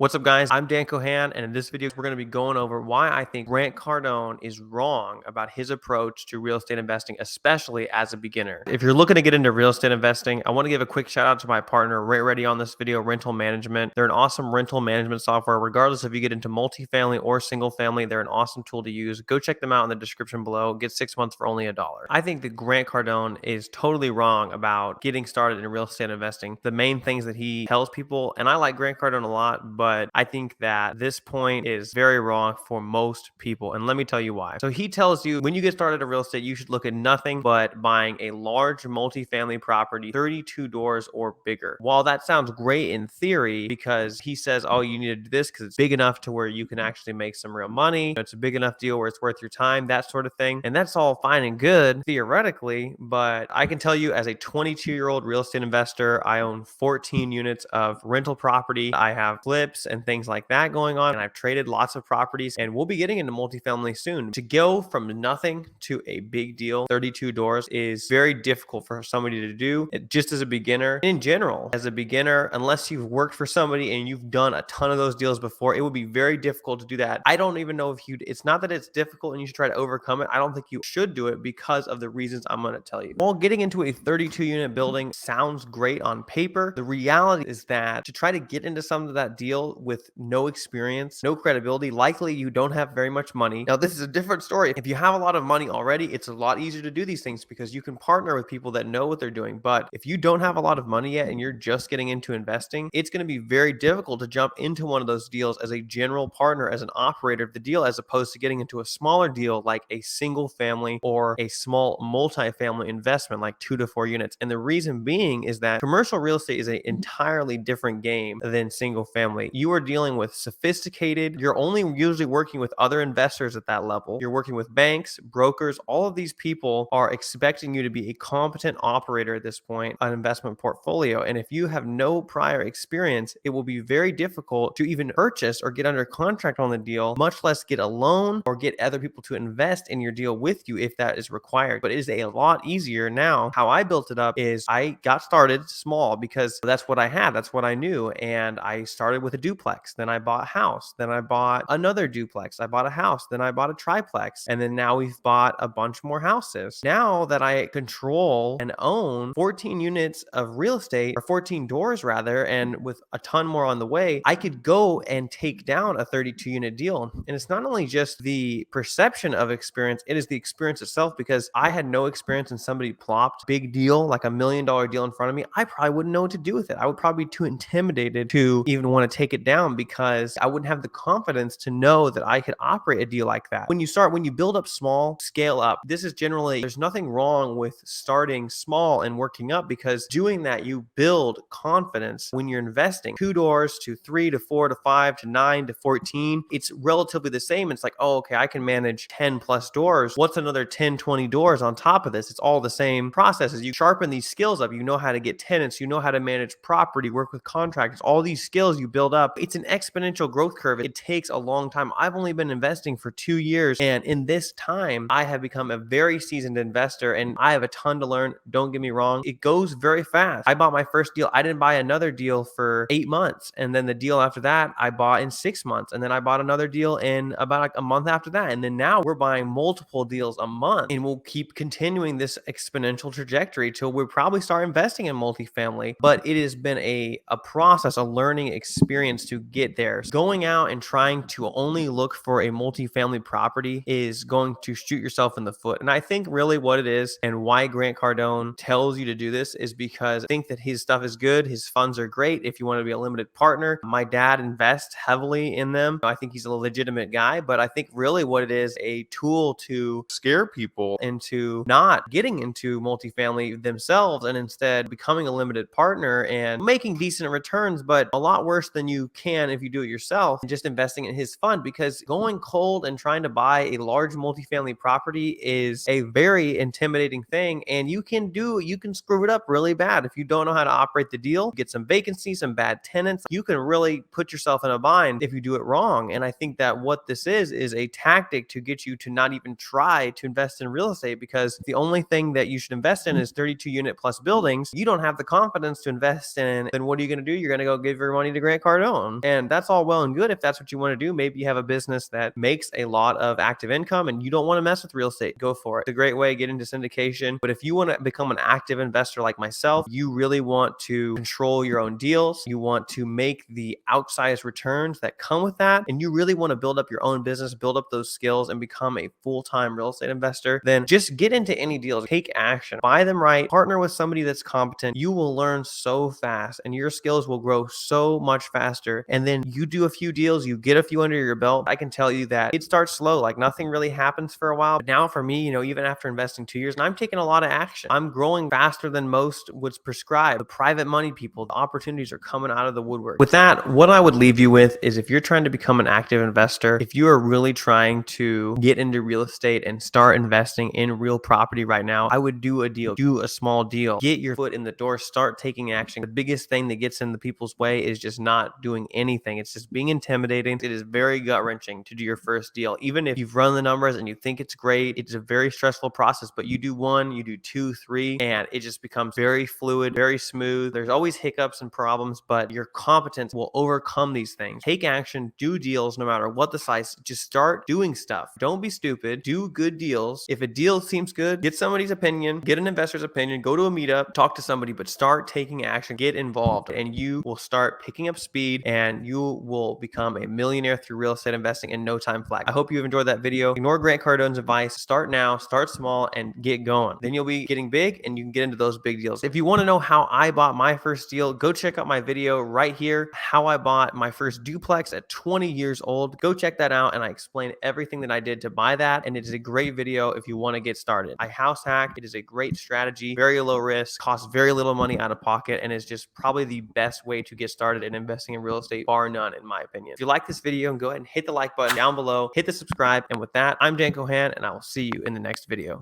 What's up, guys? I'm Dan Cohan, and in this video, we're going to be going over why I think Grant Cardone is wrong about his approach to real estate investing, especially as a beginner. If you're looking to get into real estate investing, I want to give a quick shout out to my partner, Rate Ready, on this video, Rental Management. They're an awesome rental management software. Regardless if you get into multifamily or single family, they're an awesome tool to use. Go check them out in the description below. Get 6 months for only $1. I think that Grant Cardone is totally wrong about getting started in real estate investing. The main things that he tells people, and I like Grant Cardone a lot, but I think that this point is very wrong for most people. And let me tell you why. So he tells you when you get started in real estate, you should look at nothing but buying a large multifamily property, 32 doors or bigger. While that sounds great in theory, because he says, oh, you need to do this because it's big enough to where you can actually make some real money. It's a big enough deal where it's worth your time, that sort of thing. And that's all fine and good theoretically, but I can tell you as a 22-year-old real estate investor, I own 14 units of rental property. I have flips and things like that going on, and I've traded lots of properties, and we'll be getting into multifamily soon. To go from nothing to a big deal, 32 doors, is very difficult for somebody to do just as a beginner. In general, as a beginner, unless you've worked for somebody and you've done a ton of those deals before, it would be very difficult to do that. I don't even know if it's not that it's difficult and you should try to overcome it. I don't think you should do it because of the reasons I'm going to tell you. While getting into a 32 unit building sounds great on paper, the reality is that to try to get into some of that deal with no experience, no credibility, likely you don't have very much money. Now, this is a different story. If you have a lot of money already, it's a lot easier to do these things because you can partner with people that know what they're doing. But if you don't have a lot of money yet and you're just getting into investing, it's going to be very difficult to jump into one of those deals as a general partner, as an operator of the deal, as opposed to getting into a smaller deal like a single family or a small multifamily investment like 2 to 4 units. And the reason being is that commercial real estate is an entirely different game than single family. You are dealing with sophisticated, you're only usually working with other investors at that level. You're working with banks, brokers, all of these people are expecting you to be a competent operator at this point, an investment portfolio. And if you have no prior experience, it will be very difficult to even purchase or get under contract on the deal, much less get a loan or get other people to invest in your deal with you if that is required. But it is a lot easier now. How I built it up is I got started small because that's what I had, that's what I knew. And I started with a duplex, then I bought a house, then I bought another duplex, I bought a house, then I bought a triplex, and then now we've bought a bunch more houses. Now that I control and own 14 units of real estate, or 14 doors rather, and with a ton more on the way, I could go and take down a 32 unit deal. And it's not only just the perception of experience, it is the experience itself, because I had no experience and somebody plopped big deal, like $1 million deal in front of me. I probably wouldn't know what to do with it. I would probably be too intimidated to even want to take it down because I wouldn't have the confidence to know that I could operate a deal like that. When you build up small, scale up. This is generally, there's nothing wrong with starting small and working up, because doing that, you build confidence when you're investing. 2 doors to 3 to 4 to 5 to 9 to 14. It's relatively the same. It's like, oh, okay, I can manage 10 plus doors. What's another 10, 20 doors on top of this? It's all the same processes. You sharpen these skills up. You know how to get tenants. You know how to manage property, work with contractors, all these skills you build up. It's an exponential growth curve. It takes a long time. I've only been investing for 2 years, and in this time, I have become a very seasoned investor, and I have a ton to learn. Don't get me wrong. It goes very fast. I bought my first deal. I didn't buy another deal for 8 months, and then the deal after that, I bought in 6 months, and then I bought another deal in about like a month after that, and then now we're buying multiple deals a month, and we'll keep continuing this exponential trajectory till we probably start investing in multifamily. But it has been a process, a learning experience to get there. Going out and trying to only look for a multifamily property is going to shoot yourself in the foot. And I think really what it is, and why Grant Cardone tells you to do this, is because I think that his stuff is good. His funds are great. If you want to be a limited partner, my dad invests heavily in them. I think he's a legitimate guy, but I think really what it is, a tool to scare people into not getting into multifamily themselves and instead becoming a limited partner and making decent returns, but a lot worse than you can if you do it yourself and just investing in his fund. Because going cold and trying to buy a large multifamily property is a very intimidating thing, and you can screw it up really bad if you don't know how to operate the deal. Get some vacancies, some bad tenants. You can really put yourself in a bind if you do it wrong. And I think that what this is a tactic to get you to not even try to invest in real estate, because the only thing that you should invest in is 32 unit plus buildings. You don't have the confidence to invest in, then what are you going to do? You're going to go give your money to Grant Cardone. own. And that's all well and good if that's what you want to do. Maybe you have a business that makes a lot of active income and you don't want to mess with real estate. Go for it. It's a great way to get into syndication. But if you want to become an active investor like myself, you really want to control your own deals. You want to make the outsized returns that come with that. And you really want to build up your own business, build up those skills, and become a full-time real estate investor. Then just get into any deals, take action, buy them right, partner with somebody that's competent. You will learn so fast and your skills will grow so much faster. And then you do a few deals, you get a few under your belt. I can tell you that it starts slow, like nothing really happens for a while. But now for me, even after investing 2 years, I'm taking a lot of action. I'm growing faster than most would prescribe. The private money people, the opportunities are coming out of the woodwork. With that, what I would leave you with is if you're trying to become an active investor, if you are really trying to get into real estate and start investing in real property right now, I would do a deal, do a small deal, get your foot in the door, start taking action. The biggest thing that gets in the people's way is just not doing anything. It's just being intimidating. It is very gut wrenching to do your first deal. Even if you've run the numbers and you think it's great, it's a very stressful process, but you do one, you do two, three, and it just becomes very fluid, very smooth. There's always hiccups and problems, but your competence will overcome these things. Take action, do deals no matter what the size. Just start doing stuff. Don't be stupid. Do good deals. If a deal seems good, get somebody's opinion, get an investor's opinion, go to a meetup, talk to somebody, but start taking action, get involved, and you will start picking up speed and you will become a millionaire through real estate investing in no time flat. I hope you've enjoyed that video. Ignore Grant Cardone's advice. Start now, start small, and get going. Then you'll be getting big and you can get into those big deals. If you want to know how I bought my first deal, go check out my video right here, how I bought my first duplex at 20 years old. Go check that out and I explain everything that I did to buy that. And it is a great video if you want to get started. I house hacked. It is a great strategy, very low risk, costs very little money out of pocket, and is just probably the best way to get started in investing in real estate, bar none, in my opinion. If you like this video, go ahead and hit the like button down below, hit the subscribe. And with that, I'm Dan Cohan, and I will see you in the next video.